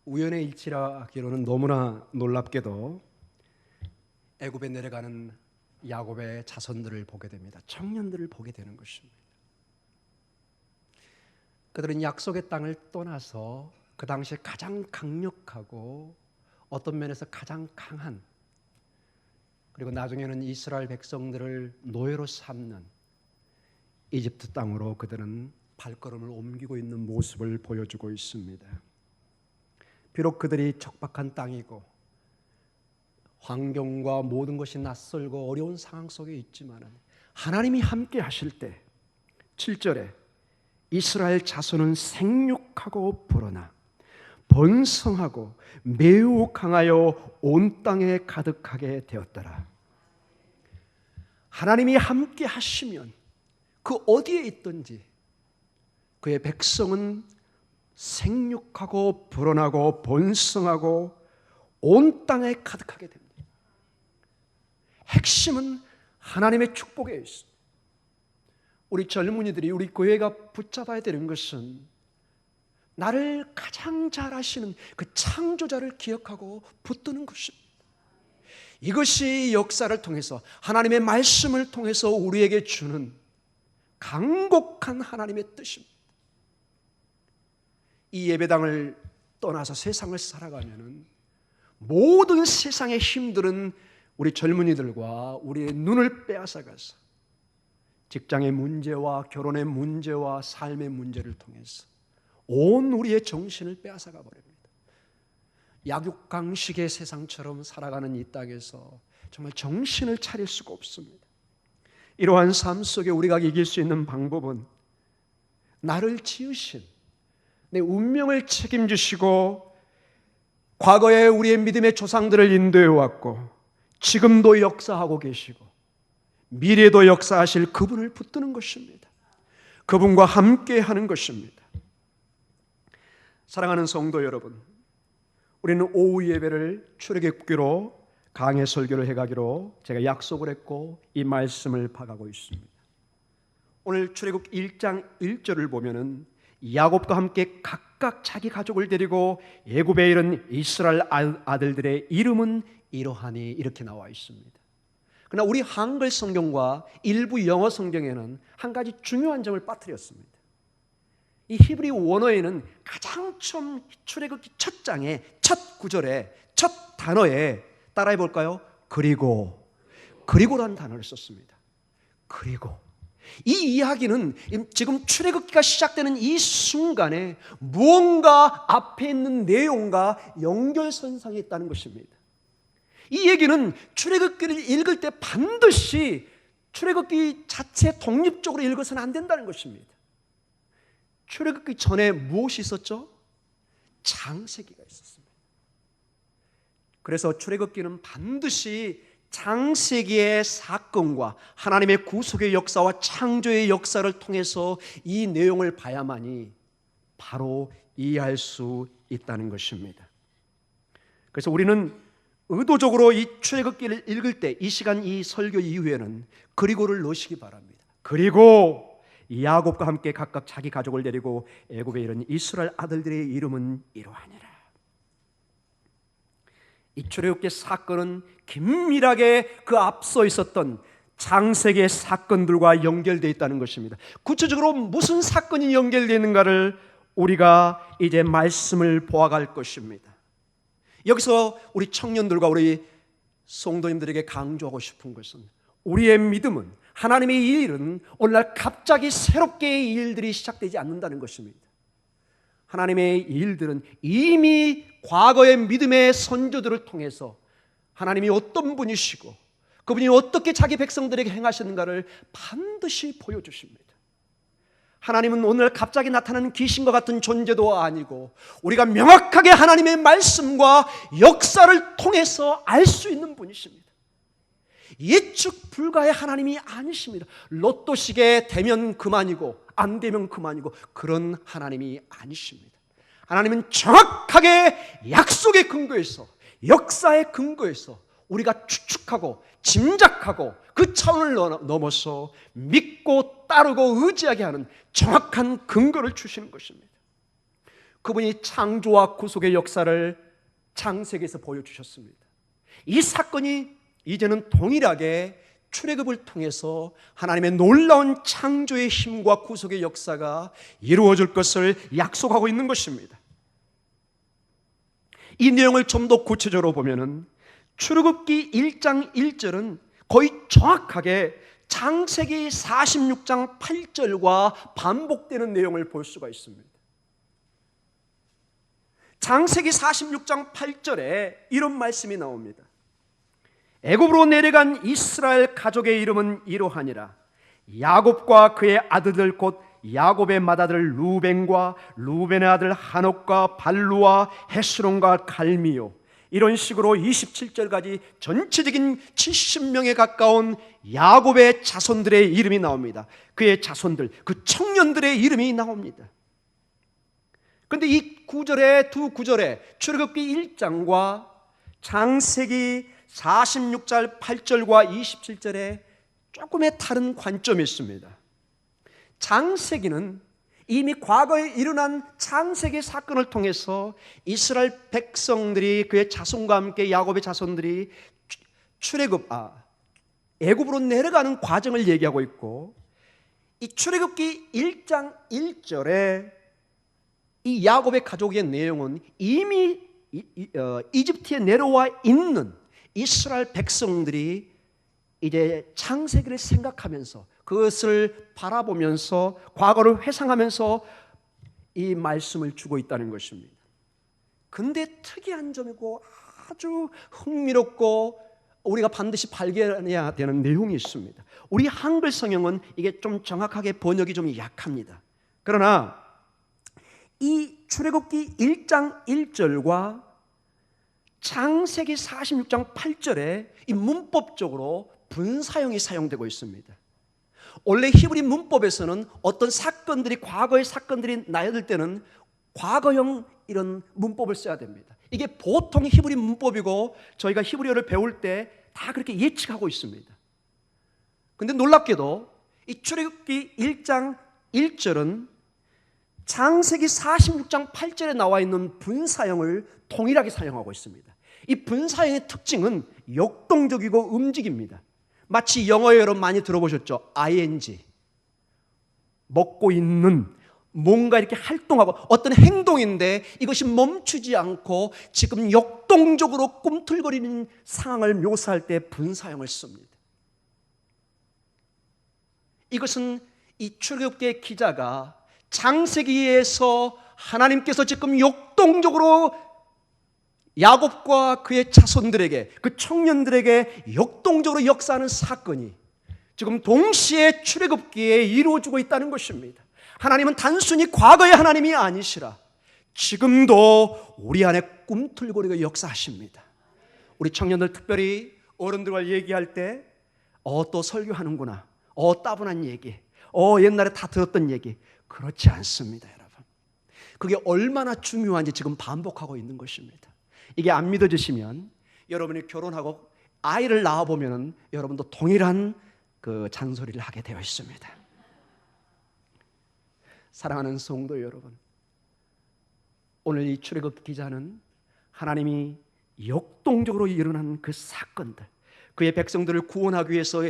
우연의 일치라 하기로는 너무나 놀랍게도 애굽에 내려가는 야곱의 자손들을 보게 됩니다. 청년들을 보게 되는 것입니다. 그들은 약속의 땅을 떠나서 그 당시에 가장 강력하고 어떤 면에서 가장 강한, 그리고 나중에는 이스라엘 백성들을 노예로 삼는 이집트 땅으로 그들은 발걸음을 옮기고 있는 모습을 보여주고 있습니다. 비록 그들이 척박한 땅이고 환경과 모든 것이 낯설고 어려운 상황 속에 있지만 하나님이 함께 하실 때 7절에 이스라엘 자손은 생육하고 불어나 번성하고 매우 강하여 온 땅에 가득하게 되었더라. 하나님이 함께 하시면 그 어디에 있든지 그의 백성은 생육하고 불어나고 번성하고 온 땅에 가득하게 됩니다. 핵심은 하나님의 축복에 있습니다. 우리 젊은이들이, 우리 교회가 붙잡아야 되는 것은 나를 가장 잘 아시는 그 창조자를 기억하고 붙드는 것입니다. 이것이 역사를 통해서, 하나님의 말씀을 통해서 우리에게 주는 강곡한 하나님의 뜻입니다. 이 예배당을 떠나서 세상을 살아가면은 모든 세상의 힘들은 우리 젊은이들과 우리의 눈을 빼앗아가서 직장의 문제와 결혼의 문제와 삶의 문제를 통해서 온 우리의 정신을 빼앗아가 버립니다. 약육강식의 세상처럼 살아가는 이 땅에서 정말 정신을 차릴 수가 없습니다. 이러한 삶 속에 우리가 이길 수 있는 방법은 나를 지으신, 내 운명을 책임지시고 과거에 우리의 믿음의 조상들을 인도해 왔고 지금도 역사하고 계시고 미래도 역사하실 그분을 붙드는 것입니다. 그분과 함께 하는 것입니다. 사랑하는 성도 여러분, 우리는 오후 예배를 출애굽기로 강해 설교를 해가기로 제가 약속을 했고 이 말씀을 봐가고 있습니다. 오늘 출애굽 1장 1절을 보면은 야곱과 함께 각각 자기 가족을 데리고 애굽에 이른 이스라엘 아들들의 이름은 이러하니 이렇게 나와 있습니다. 그러나 우리 한글 성경과 일부 영어 성경에는 한 가지 중요한 점을 빠뜨렸습니다. 이 히브리 원어에는 가장 처음 출애굽기 첫 장에 첫 구절에 첫 단어에 따라해 볼까요? 그리고라는 단어를 썼습니다. 그리고 이 이야기는 지금 출애굽기가 시작되는 이 순간에 무언가 앞에 있는 내용과 연결선상에 있다는 것입니다. 이 얘기는 출애굽기를 읽을 때 반드시 출애굽기 자체 독립적으로 읽어서는 안 된다는 것입니다. 출애굽기 전에 무엇이 있었죠? 창세기가 있었습니다. 그래서 출애굽기는 반드시 창세기의 사건과 하나님의 구속의 역사와 창조의 역사를 통해서 이 내용을 봐야만이 바로 이해할 수 있다는 것입니다. 그래서 우리는 의도적으로 이 출애굽기를 읽을 때 이 시간 이 설교 이후에는 그리고를 넣으시기 바랍니다. 그리고 야곱과 함께 각각 자기 가족을 데리고 애굽에 이른 이스라엘 아들들의 이름은 이러하니라. 이 출애굽기 사건은 긴밀하게 그 앞서 있었던 창세기의 사건들과 연결되어 있다는 것입니다. 구체적으로 무슨 사건이 연결되어 있는가를 우리가 이제 말씀을 보아갈 것입니다. 여기서 우리 청년들과 우리 성도님들에게 강조하고 싶은 것은 우리의 믿음은, 하나님의 일은 오늘날 갑자기 새롭게 이 일들이 시작되지 않는다는 것입니다. 하나님의 일들은 이미 과거의 믿음의 선조들을 통해서 하나님이 어떤 분이시고 그분이 어떻게 자기 백성들에게 행하셨는가를 반드시 보여주십니다. 하나님은 오늘 갑자기 나타나는 귀신과 같은 존재도 아니고 우리가 명확하게 하나님의 말씀과 역사를 통해서 알 수 있는 분이십니다. 예측 불가의 하나님이 아니십니다. 로또식에 되면 그만이고 안 되면 그만이고 그런 하나님이 아니십니다. 하나님은 정확하게 약속의 근거에서, 역사의 근거에서 우리가 추측하고 짐작하고 그 차원을 넘어서 믿고 따르고 의지하게 하는 정확한 근거를 주시는 것입니다. 그분이 창조와 구속의 역사를 창세기에서 보여주셨습니다. 이 사건이 이제는 동일하게 출애굽을 통해서 하나님의 놀라운 창조의 힘과 구속의 역사가 이루어질 것을 약속하고 있는 것입니다. 이 내용을 좀 더 구체적으로 보면은 출애굽기 1장 1절은 거의 정확하게 창세기 46장 8절과 반복되는 내용을 볼 수가 있습니다. 창세기 46장 8절에 이런 말씀이 나옵니다. 애굽으로 내려간 이스라엘 가족의 이름은 이러하니라. 야곱과 그의 아들들 곧 야곱의 맏아들 루벤과 루벤의 아들 하녹과 발루와 헤스론과 갈미요. 이런 식으로 27절까지 전체적인 70명에 가까운 야곱의 자손들의 이름이 나옵니다. 그의 자손들, 그 청년들의 이름이 나옵니다. 그런데 이 구절에 두 구절에 출애굽기 1장과 창세기 46절 8절과 27절에 조금의 다른 관점이 있습니다. 창세기는 이미 과거에 일어난 창세기 사건을 통해서 이스라엘 백성들이 그의 자손과 함께 야곱의 자손들이 애굽으로 내려가는 과정을 얘기하고 있고, 이 출애굽기 1장 1절에 이 야곱의 가족의 내용은 이미 이집트에 내려와 있는 이스라엘 백성들이 이제 창세기를 생각하면서 그것을 바라보면서 과거를 회상하면서 이 말씀을 주고 있다는 것입니다. 근데 특이한 점이고 아주 흥미롭고 우리가 반드시 발견해야 되는 내용이 있습니다. 우리 한글 성경은 이게 좀 정확하게 번역이 좀 약합니다. 그러나 이 출애굽기 1장 1절과 창세기 46장 8절에 이 문법적으로 분사형이 사용되고 있습니다. 원래 히브리 문법에서는 어떤 사건들이 과거의 사건들이 나열될 때는 과거형 이런 문법을 써야 됩니다. 이게 보통 히브리 문법이고 저희가 히브리어를 배울 때 다 그렇게 예측하고 있습니다. 그런데 놀랍게도 이 출애굽기 1장 1절은 창세기 46장 8절에 나와 있는 분사형을 동일하게 사용하고 있습니다. 이 분사형의 특징은 역동적이고 움직입니다. 마치 영어에 여러분 많이 들어보셨죠? ing, 먹고 있는, 뭔가 이렇게 활동하고 어떤 행동인데 이것이 멈추지 않고 지금 역동적으로 꿈틀거리는 상황을 묘사할 때 분사형을 씁니다. 이것은 이 출애굽기의 기자가 창세기에서 하나님께서 지금 역동적으로 야곱과 그의 자손들에게, 그 청년들에게 역동적으로 역사하는 사건이 지금 동시에 출애굽기에 이루어지고 있다는 것입니다. 하나님은 단순히 과거의 하나님이 아니시라 지금도 우리 안에 꿈틀거리고 역사하십니다. 우리 청년들 특별히 어른들과 얘기할 때 또 설교하는구나, 따분한 얘기, 옛날에 다 들었던 얘기. 그렇지 않습니다, 여러분. 그게 얼마나 중요한지 지금 반복하고 있는 것입니다. 이게 안 믿어지시면 여러분이 결혼하고 아이를 낳아보면 여러분도 동일한 그 잔소리를 하게 되어 있습니다. 사랑하는 성도 여러분, 오늘 이 출애굽 기자는 하나님이 역동적으로 일어난 그 사건들, 그의 백성들을 구원하기 위해서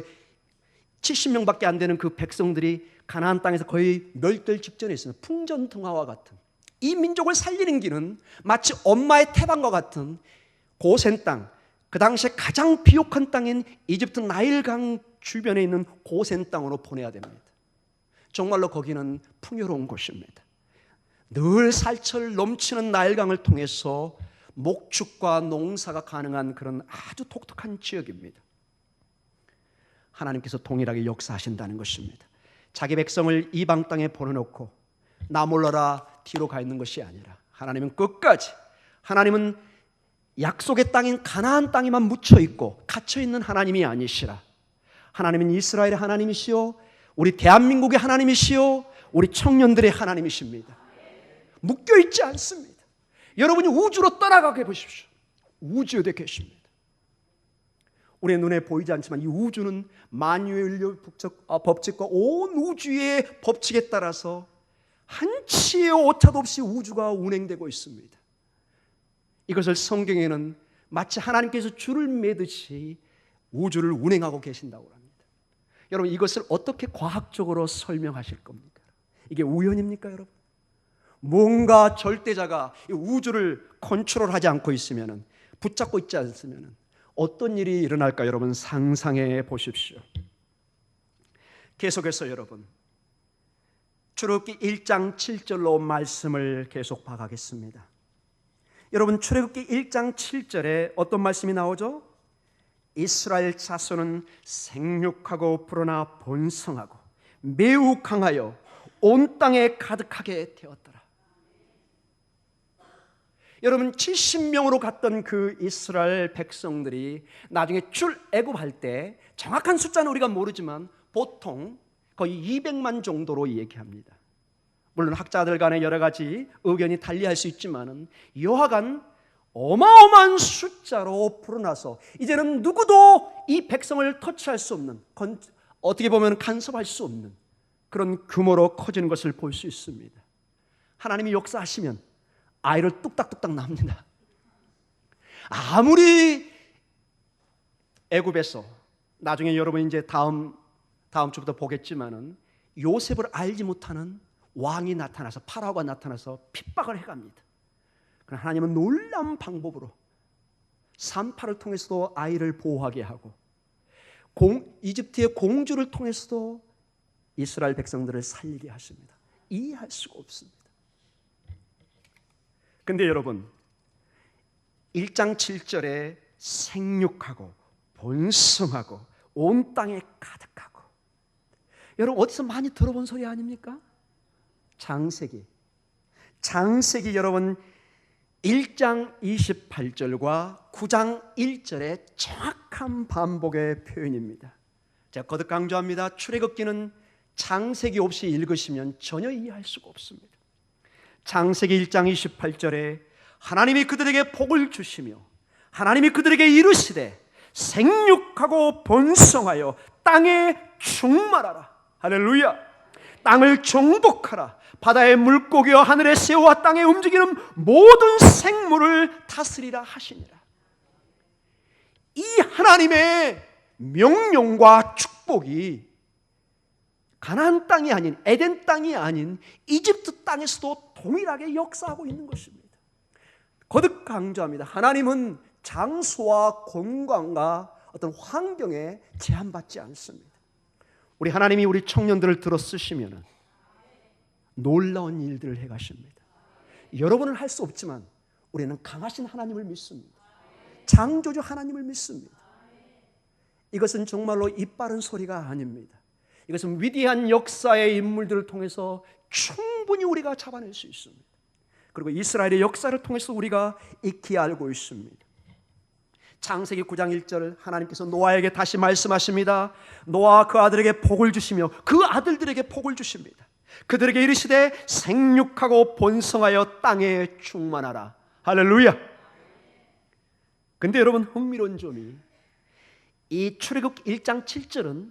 70명밖에 안 되는 그 백성들이 가나안 땅에서 거의 멸절 직전에 있습니다. 풍전등화와 같은 이 민족을 살리는 길은 마치 엄마의 태반과 같은 고센 땅, 그 당시에 가장 비옥한 땅인 이집트 나일강 주변에 있는 고센 땅으로 보내야 됩니다. 정말로 거기는 풍요로운 곳입니다. 늘 살철 넘치는 나일강을 통해서 목축과 농사가 가능한 그런 아주 독특한 지역입니다. 하나님께서 동일하게 역사하신다는 것입니다. 자기 백성을 이방 땅에 보내놓고 나 몰라라 뒤로 가 있는 것이 아니라 하나님은 끝까지, 하나님은 약속의 땅인 가나안 땅에만 묻혀 있고 갇혀 있는 하나님이 아니시라. 하나님은 이스라엘의 하나님이시요, 우리 대한민국의 하나님이시요, 우리 청년들의 하나님이십니다. 묶여 있지 않습니다. 여러분이 우주로 떠나가게 보십시오. 우주에 계십니다. 우리의 눈에 보이지 않지만 이 우주는 만유의 법칙과 온 우주의 법칙에 따라서 한치의 오차도 없이 우주가 운행되고 있습니다. 이것을 성경에는 마치 하나님께서 줄을 매듯이 우주를 운행하고 계신다고 합니다. 여러분, 이것을 어떻게 과학적으로 설명하실 겁니까? 이게 우연입니까, 여러분? 뭔가 절대자가 우주를 컨트롤하지 않고 있으면, 붙잡고 있지 않으면 어떤 일이 일어날까 여러분 상상해 보십시오. 계속해서 여러분 출애굽기 1장 7절로 말씀을 계속 봐가겠습니다. 여러분, 출애굽기 1장 7절에 어떤 말씀이 나오죠? 이스라엘 자손은 생육하고 불어나 번성하고 매우 강하여 온 땅에 가득하게 되었더라. 여러분, 70명으로 갔던 그 이스라엘 백성들이 나중에 출애굽할 때 정확한 숫자는 우리가 모르지만 보통 거의 200만 정도로 얘기합니다. 물론 학자들 간에 여러 가지 의견이 달리할 수 있지만은 여하간 어마어마한 숫자로 불어나서 이제는 누구도 이 백성을 터치할 수 없는, 어떻게 보면 간섭할 수 없는 그런 규모로 커지는 것을 볼 수 있습니다. 하나님이 역사하시면 아이를 뚝딱뚝딱 낳습니다. 아무리 애굽에서, 나중에 여러분 이제 다음 주부터 보겠지만은 요셉을 알지 못하는 왕이 나타나서, 파라오가 나타나서 핍박을 해갑니다. 그러나 하나님은 놀라운 방법으로 산파를 통해서도 아이를 보호하게 하고 이집트의 공주를 통해서도 이스라엘 백성들을 살리게 하십니다. 이해할 수가 없습니다. 근데 여러분, 1장 7절에 생육하고 번성하고 온 땅에 가득하고, 여러분 어디서 많이 들어본 소리 아닙니까? 창세기 여러분 1장 28절과 9장 1절의 정확한 반복의 표현입니다. 제가 거듭 강조합니다. 출애굽기는 창세기 없이 읽으시면 전혀 이해할 수가 없습니다. 창세기 1장 28절에 하나님이 그들에게 복을 주시며 하나님이 그들에게 이르시되 생육하고 번성하여 땅에 충만하라. 할렐루야. 땅을 정복하라. 바다의 물고기와 하늘의 새와 땅에 움직이는 모든 생물을 다스리라 하시니라. 이 하나님의 명령과 축복이 가나안 땅이 아닌, 에덴 땅이 아닌 이집트 땅에서도 동일하게 역사하고 있는 것입니다. 거듭 강조합니다. 하나님은 장소와 공간과 어떤 환경에 제한받지 않습니다. 우리 하나님이 우리 청년들을 들어 쓰시면 놀라운 일들을 해가십니다. 여러분은 할 수 없지만 우리는 강하신 하나님을 믿습니다. 창조주 하나님을 믿습니다. 이것은 정말로 입 바른 소리가 아닙니다. 이것은 위대한 역사의 인물들을 통해서 충분히 우리가 잡아낼 수 있습니다. 그리고 이스라엘의 역사를 통해서 우리가 익히 알고 있습니다. 창세기 9장 1절 하나님께서 노아에게 다시 말씀하십니다. 노아와 그 아들에게 복을 주시며 그 아들들에게 복을 주십니다. 그들에게 이르시되 생육하고 번성하여 땅에 충만하라. 할렐루야. 근데 여러분, 흥미로운 점이 이 출애굽 1장 7절은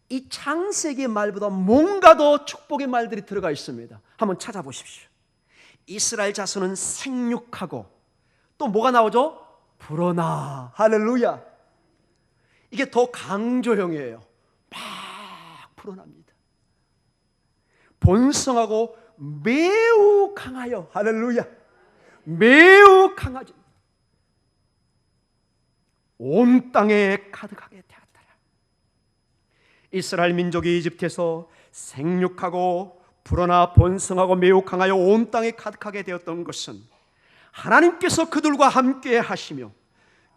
이 창세기의 말보다 뭔가 더 축복의 말들이 들어가 있습니다. 한번 찾아보십시오. 이스라엘 자손은 생육하고 또 뭐가 나오죠? 불어나. 할렐루야. 이게 더 강조형이에요. 막 불어납니다. 번성하고 매우 강하여. 할렐루야. 매우 강하죠. 온 땅에 가득하게 되었더라. 이스라엘 민족이 이집트에서 생육하고 불어나 번성하고 매우 강하여 온 땅에 가득하게 되었던 것은 하나님께서 그들과 함께 하시며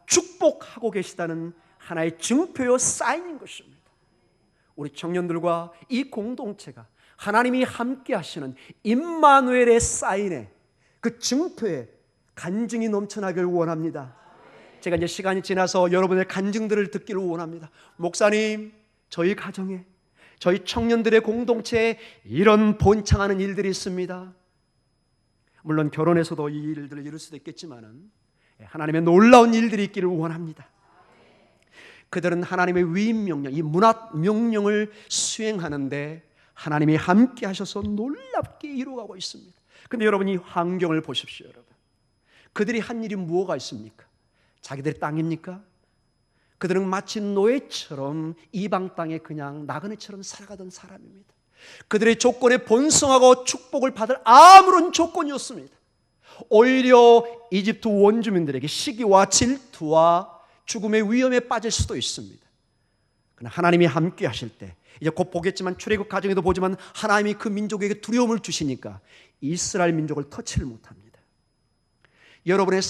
축복하고 계시다는 하나의 증표요 사인인 것입니다. 우리 청년들과 이 공동체가 하나님이 함께 하시는 임마누엘의 사인에, 그 증표에 간증이 넘쳐나길 원합니다. 제가 이제 시간이 지나서 여러분의 간증들을 듣기를 원합니다. 목사님, 저희 가정에, 저희 청년들의 공동체에 이런 번창하는 일들이 있습니다. 물론 결혼에서도 이 일들을 이룰 수도 있겠지만 하나님의 놀라운 일들이 있기를 원합니다. 그들은 하나님의 위임 명령, 이 문화 명령을 수행하는데 하나님이 함께 하셔서 놀랍게 이루어가고 있습니다. 근데 여러분이 환경을 보십시오. 여러분, 그들이 한 일이 무엇가 있습니까? 자기들의 땅입니까? 그들은 마치 노예처럼 이방 땅에 그냥 나그네처럼 살아가던 사람입니다. 그들의 조건에 번성하고 축복을 받을 아무런 조건이 없습니다. 오히려 이집트 원주민들에게 시기와 질투와 죽음의 위험에 빠질 수도 있습니다. 그러나 하나님이 함께 하실 때, 이제 곧 보겠지만 출애굽 가정에도 보지만 하나님이 그 민족에게 두려움을 주시니까 이스라엘 민족을 터치를 못합니다. 여러분의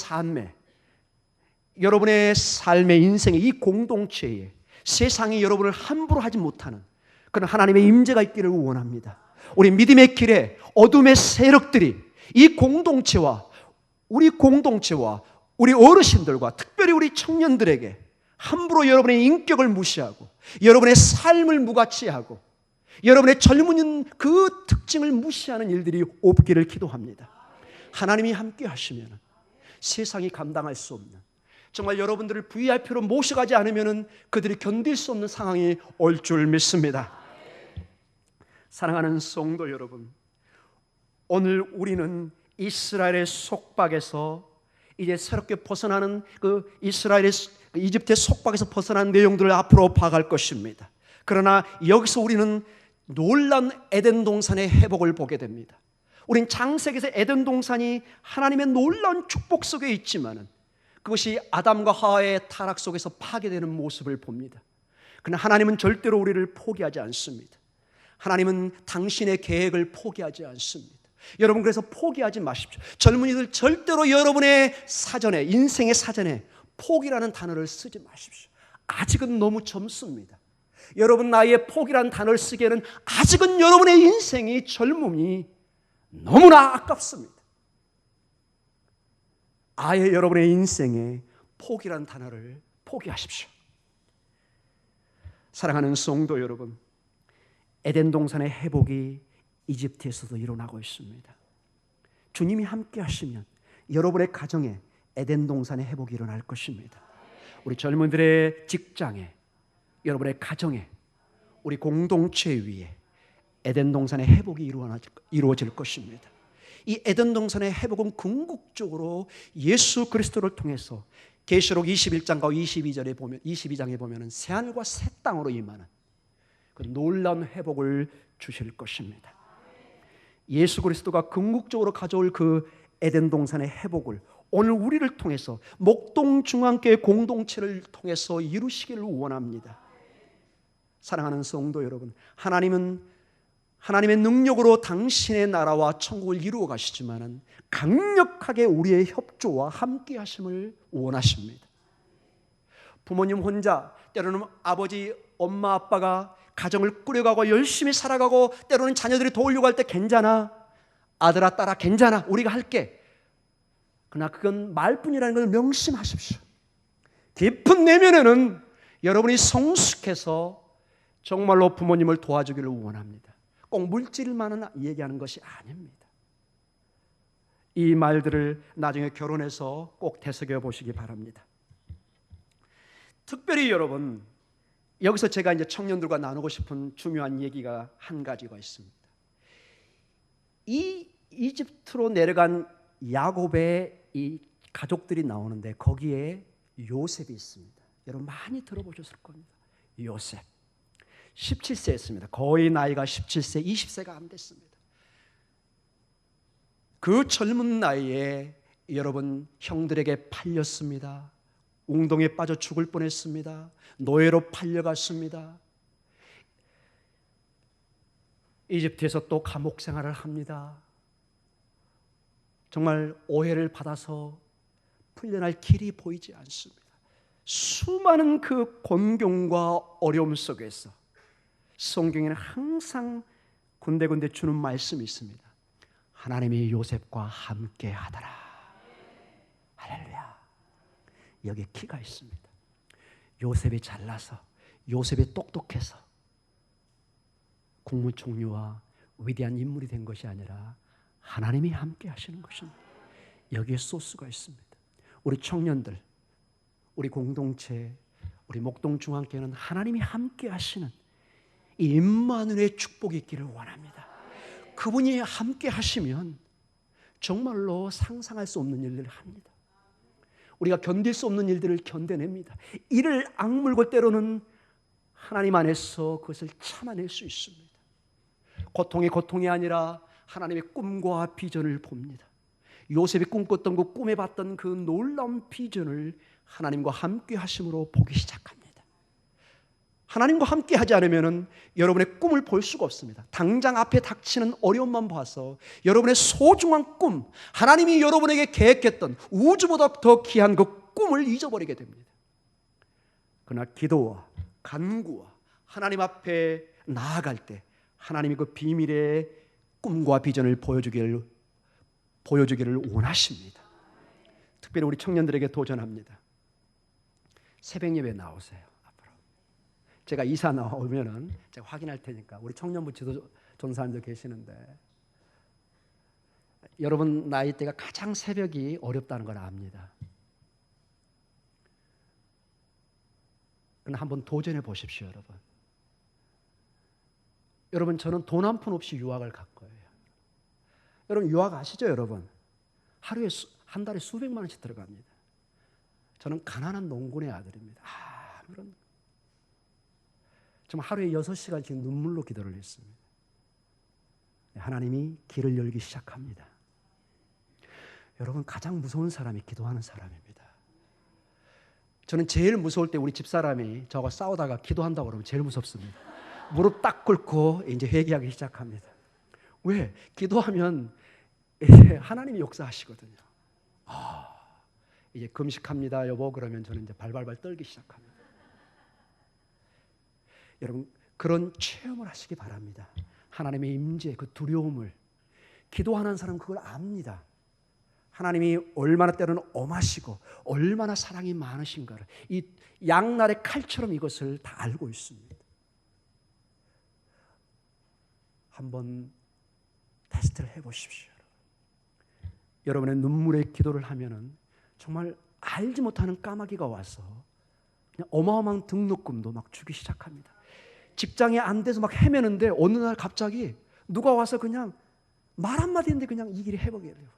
삶의 인생의 이 공동체에 세상이 여러분을 함부로 하지 못하는 그런 하나님의 임재가 있기를 원합니다. 우리 믿음의 길에 어둠의 세력들이 이 공동체와 우리 어르신들과 특별히 우리 청년들에게 함부로 여러분의 인격을 무시하고 여러분의 삶을 무가치하고 여러분의 젊은 그 특징을 무시하는 일들이 없기를 기도합니다. 하나님이 함께 하시면 세상이 감당할 수 없는, 정말 여러분들을 VIP로 모셔가지 않으면 그들이 견딜 수 없는 상황이 올 줄 믿습니다. 사랑하는 성도 여러분, 오늘 우리는 이스라엘의 속박에서 이제 새롭게 벗어나는 이집트의 속박에서 벗어난 내용들을 앞으로 봐갈 것입니다. 그러나 여기서 우리는 놀라운 에덴 동산의 회복을 보게 됩니다. 우린 창세기에서 에덴 동산이 하나님의 놀라운 축복 속에 있지만은 그것이 아담과 하와의 타락 속에서 파괴되는 모습을 봅니다. 그러나 하나님은 절대로 우리를 포기하지 않습니다. 하나님은 당신의 계획을 포기하지 않습니다. 여러분, 그래서 포기하지 마십시오. 젊은이들 절대로 여러분의 사전에, 인생의 사전에 포기라는 단어를 쓰지 마십시오. 아직은 너무 젊습니다. 여러분 나이에 포기라는 단어를 쓰기에는 아직은 여러분의 인생이, 젊음이 너무나 아깝습니다. 아예 여러분의 인생에 포기라는 단어를 포기하십시오. 사랑하는 성도 여러분, 에덴 동산의 회복이 이집트에서도 일어나고 있습니다. 주님이 함께 하시면 여러분의 가정에 에덴 동산의 회복이 일어날 것입니다. 우리 젊은들의 직장에, 여러분의 가정에, 우리 공동체 위에 에덴 동산의 회복이 이루어질 것입니다. 이 에덴 동산의 회복은 궁극적으로 예수 그리스도를 통해서 계시록 21장과 22장에 보면 새하늘과 새 땅으로 임하는 그 놀라운 회복을 주실 것입니다. 예수 그리스도가 궁극적으로 가져올 그 에덴 동산의 회복을 오늘 우리를 통해서 목동중앙교회 공동체를 통해서 이루시기를 원합니다. 사랑하는 성도 여러분, 하나님은 하나님의 능력으로 당신의 나라와 천국을 이루어 가시지만은 강력하게 우리의 협조와 함께 하심을 원하십니다. 부모님 혼자, 때로는 아버지, 엄마, 아빠가 가정을 꾸려가고 열심히 살아가고 때로는 자녀들이 도우려고 할 때 괜찮아, 아들아 딸아 괜찮아, 우리가 할게. 그러나 그건 말뿐이라는 걸 명심하십시오. 깊은 내면에는 여러분이 성숙해서 정말로 부모님을 도와주기를 원합니다. 꼭 물질만은 얘기하는 것이 아닙니다. 이 말들을 나중에 결혼해서 꼭 되새겨 보시기 바랍니다. 특별히 여러분, 여기서 제가 이제 청년들과 나누고 싶은 중요한 얘기가 한 가지가 있습니다. 이 이집트로 내려간 야곱의 이 가족들이 나오는데 거기에 요셉이 있습니다. 여러분 많이 들어보셨을 겁니다. 요셉 17세였습니다. 거의 나이가 17세, 20세가 안 됐습니다. 그 젊은 나이에 여러분 형들에게 팔렸습니다. 웅동에 빠져 죽을 뻔했습니다. 노예로 팔려갔습니다. 이집트에서 또 감옥 생활을 합니다. 정말 오해를 받아서 풀려날 길이 보이지 않습니다. 수많은 그 곤경과 어려움 속에서 성경에는 항상 군데군데 주는 말씀이 있습니다. 하나님이 요셉과 함께 하더라. 할렐루야. 여기에 키가 있습니다. 요셉이 잘나서, 요셉이 똑똑해서 국무총리와 위대한 인물이 된 것이 아니라 하나님이 함께 하시는 것입니다. 여기에 소스가 있습니다. 우리 청년들, 우리 공동체, 우리 목동중앙교회는 하나님이 함께 하시는 임마누엘의 축복이 있기를 원합니다. 그분이 함께 하시면 정말로 상상할 수 없는 일들을 합니다. 우리가 견딜 수 없는 일들을 견뎌냅니다. 이를 악물고 때로는 하나님 안에서 그것을 참아낼 수 있습니다. 고통이 아니라 하나님의 꿈과 비전을 봅니다. 요셉이 꿈꿨던 그 꿈에 봤던 그 놀라운 비전을 하나님과 함께 하심으로 보기 시작합니다. 하나님과 함께 하지 않으면 여러분의 꿈을 볼 수가 없습니다. 당장 앞에 닥치는 어려움만 봐서 여러분의 소중한 꿈, 하나님이 여러분에게 계획했던 우주보다 더 귀한 그 꿈을 잊어버리게 됩니다. 그러나 기도와 간구와 하나님 앞에 나아갈 때 하나님이 그 비밀의 꿈과 비전을 보여주기를 원하십니다. 특별히 우리 청년들에게 도전합니다. 새벽 예배 나오세요. 제가 이사 나오면은 제가 확인할 테니까 우리 청년부 지도 전사님도 계시는데 여러분 나이대가 가장 새벽이 어렵다는 걸 압니다. 그러나 한번 도전해 보십시오, 여러분. 여러분 저는 돈 한 푼 없이 유학을 갈 거예요. 여러분 유학 아시죠, 여러분? 하루에 한 달에 수백만 원씩 들어갑니다. 저는 가난한 농군의 아들입니다. 정말 하루에 6시간씩 눈물로 기도를 했습니다. 하나님이 길을 열기 시작합니다. 여러분 가장 무서운 사람이 기도하는 사람입니다. 저는 제일 무서울 때 우리 집사람이 저하고 싸우다가 기도한다고 그러면 제일 무섭습니다. 무릎 딱 꿇고 이제 회개하기 시작합니다. 왜? 기도하면 하나님이 역사하시거든요. 이제 금식합니다 여보 그러면 저는 이제 발발발 떨기 시작합니다. 여러분 그런 체험을 하시기 바랍니다. 하나님의 임재 그 두려움을 기도하는 사람은 그걸 압니다. 하나님이 얼마나 때로는 엄하시고 얼마나 사랑이 많으신가를 이 양날의 칼처럼 이것을 다 알고 있습니다. 한번 테스트를 해보십시오. 여러분의 눈물의 기도를 하면은 정말 알지 못하는 까마귀가 와서 그냥 어마어마한 등록금도 막 주기 시작합니다. 직장이 안 돼서 막 헤매는데 어느 날 갑자기 누가 와서 그냥 말 한마디 했는데 그냥 이 길이 해보게 돼요.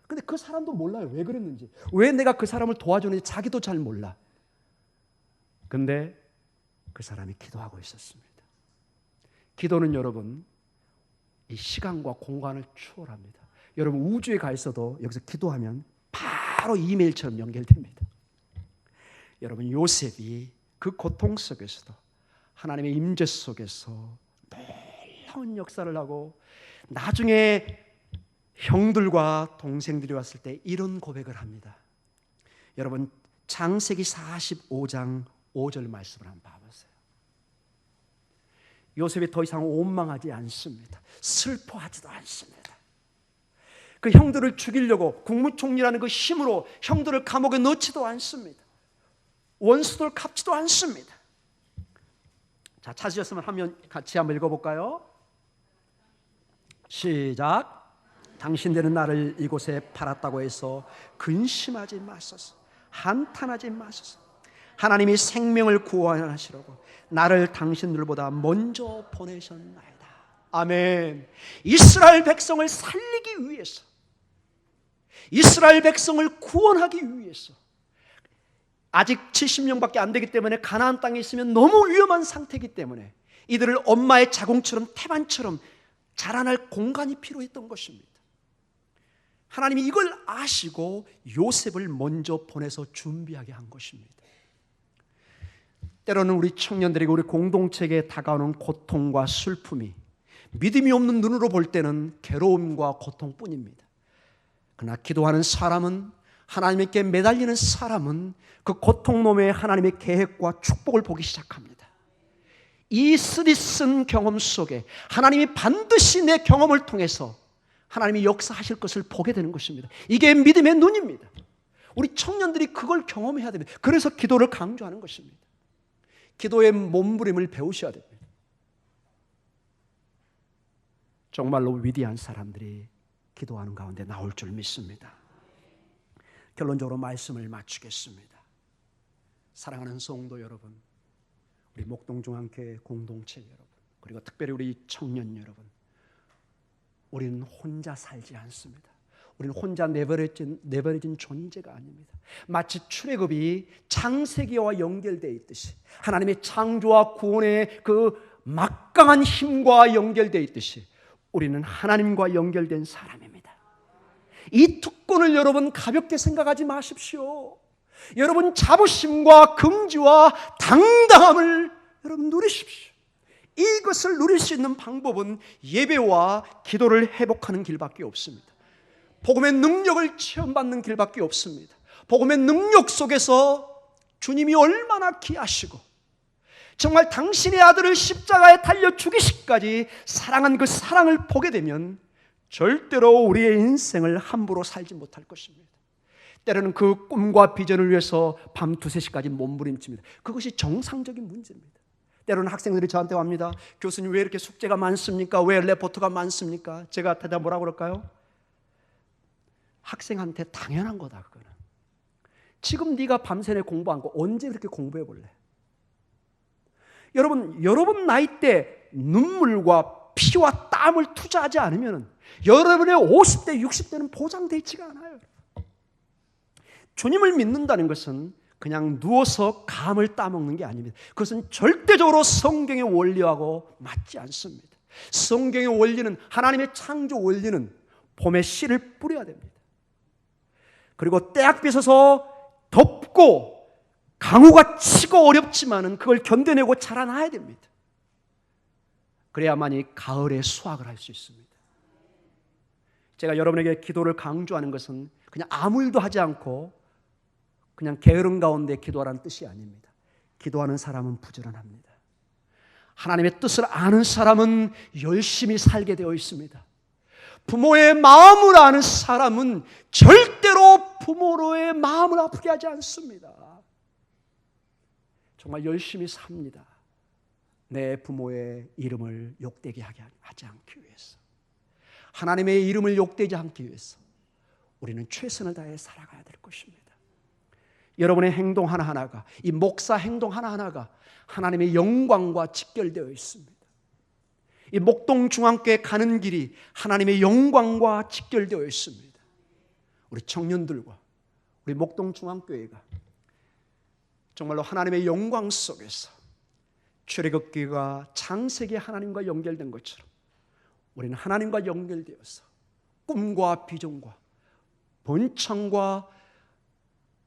근데 그 사람도 몰라요. 왜 그랬는지. 왜 내가 그 사람을 도와주는지 자기도 잘 몰라. 근데 그 사람이 기도하고 있었습니다. 기도는 여러분 이 시간과 공간을 초월합니다. 여러분 우주에 가 있어도 여기서 기도하면 바로 이메일처럼 연결됩니다. 여러분 요셉이 그 고통 속에서도 하나님의 임재 속에서 놀라운 역사를 하고 나중에 형들과 동생들이 왔을 때 이런 고백을 합니다. 여러분 창세기 45장 5절 말씀을 한번 봐보세요. 요셉이 더 이상 원망하지 않습니다. 슬퍼하지도 않습니다. 그 형들을 죽이려고 국무총리라는 그 힘으로 형들을 감옥에 넣지도 않습니다. 원수들 갚지도 않습니다. 자, 찾으셨으면 하면 같이 한번 읽어볼까요? 시작. 당신들은 나를 이곳에 팔았다고 해서 근심하지 마소서. 한탄하지 마소서. 하나님이 생명을 구원하시려고 나를 당신들보다 먼저 보내셨나이다. 아멘. 이스라엘 백성을 살리기 위해서, 이스라엘 백성을 구원하기 위해서, 아직 70명밖에 안 되기 때문에 가나안 땅에 있으면 너무 위험한 상태이기 때문에 이들을 엄마의 자궁처럼 태반처럼 자라날 공간이 필요했던 것입니다. 하나님이 이걸 아시고 요셉을 먼저 보내서 준비하게 한 것입니다. 때로는 우리 청년들에게 우리 공동체에 다가오는 고통과 슬픔이 믿음이 없는 눈으로 볼 때는 괴로움과 고통뿐입니다. 그러나 기도하는 사람은, 하나님께 매달리는 사람은 그 고통놈의 하나님의 계획과 축복을 보기 시작합니다. 이 쓰디쓴 경험 속에 하나님이 반드시 내 경험을 통해서 하나님이 역사하실 것을 보게 되는 것입니다. 이게 믿음의 눈입니다. 우리 청년들이 그걸 경험해야 됩니다. 그래서 기도를 강조하는 것입니다. 기도의 몸부림을 배우셔야 됩니다. 정말로 위대한 사람들이 기도하는 가운데 나올 줄 믿습니다. 결론적으로 말씀을 마치겠습니다. 사랑하는 성도 여러분, 우리 목동중앙교회 공동체 여러분, 그리고 특별히 우리 청년 여러분, 우리는 혼자 살지 않습니다. 우리는 혼자 내버려진 존재가 아닙니다. 마치 출애굽이 창세기와 연결되어 있듯이, 하나님의 창조와 구원의 그 막강한 힘과 연결되어 있듯이 우리는 하나님과 연결된 사람입니다. 이 특권을 여러분 가볍게 생각하지 마십시오. 여러분 자부심과 긍지와 당당함을 여러분 누리십시오. 이것을 누릴 수 있는 방법은 예배와 기도를 회복하는 길밖에 없습니다. 복음의 능력을 체험받는 길밖에 없습니다. 복음의 능력 속에서 주님이 얼마나 귀하시고 정말 당신의 아들을 십자가에 달려 죽이시기까지 사랑한 그 사랑을 보게 되면 절대로 우리의 인생을 함부로 살지 못할 것입니다. 때로는 그 꿈과 비전을 위해서 밤 2, 3시까지 몸부림칩니다. 그것이 정상적인 문제입니다. 때로는 학생들이 저한테 옵니다. 교수님, 왜 이렇게 숙제가 많습니까? 왜 레포트가 많습니까? 제가 대답 뭐라고 그럴까요? 학생한테 당연한 거다. 그거는 지금 네가 밤새내 공부한 거 언제 그렇게 공부해 볼래? 여러분 나이 때 눈물과 피와 땀을 투자하지 않으면 여러분의 50대, 60대는 보장되어 있지가 않아요. 주님을 믿는다는 것은 그냥 누워서 감을 따먹는 게 아닙니다. 그것은 절대적으로 성경의 원리하고 맞지 않습니다. 성경의 원리는, 하나님의 창조 원리는 봄에 씨를 뿌려야 됩니다. 그리고 때약비서서 덥고 강우가 치고 어렵지만은 그걸 견뎌내고 자라나야 됩니다. 그래야만이 가을에 수확을 할 수 있습니다. 제가 여러분에게 기도를 강조하는 것은 그냥 아무 일도 하지 않고 그냥 게으름 가운데 기도하라는 뜻이 아닙니다. 기도하는 사람은 부지런합니다. 하나님의 뜻을 아는 사람은 열심히 살게 되어 있습니다. 부모의 마음을 아는 사람은 절대로 부모로의 마음을 아프게 하지 않습니다. 정말 열심히 삽니다. 내 부모의 이름을 욕되게 하지 않기 위해서, 하나님의 이름을 욕되지 않기 위해서 우리는 최선을 다해 살아가야 될 것입니다. 여러분의 행동 하나하나가, 이 목사 행동 하나하나가 하나님의 영광과 직결되어 있습니다. 이 목동중앙교회 가는 길이 하나님의 영광과 직결되어 있습니다. 우리 청년들과 우리 목동중앙교회가 정말로 하나님의 영광 속에서 출애굽기가 창세기 하나님과 연결된 것처럼 우리는 하나님과 연결되어서 꿈과 비전과 번창과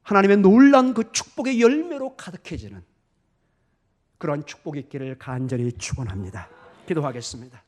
하나님의 놀라운 그 축복의 열매로 가득해지는 그러한 축복이 있기를 간절히 축원합니다. 기도하겠습니다.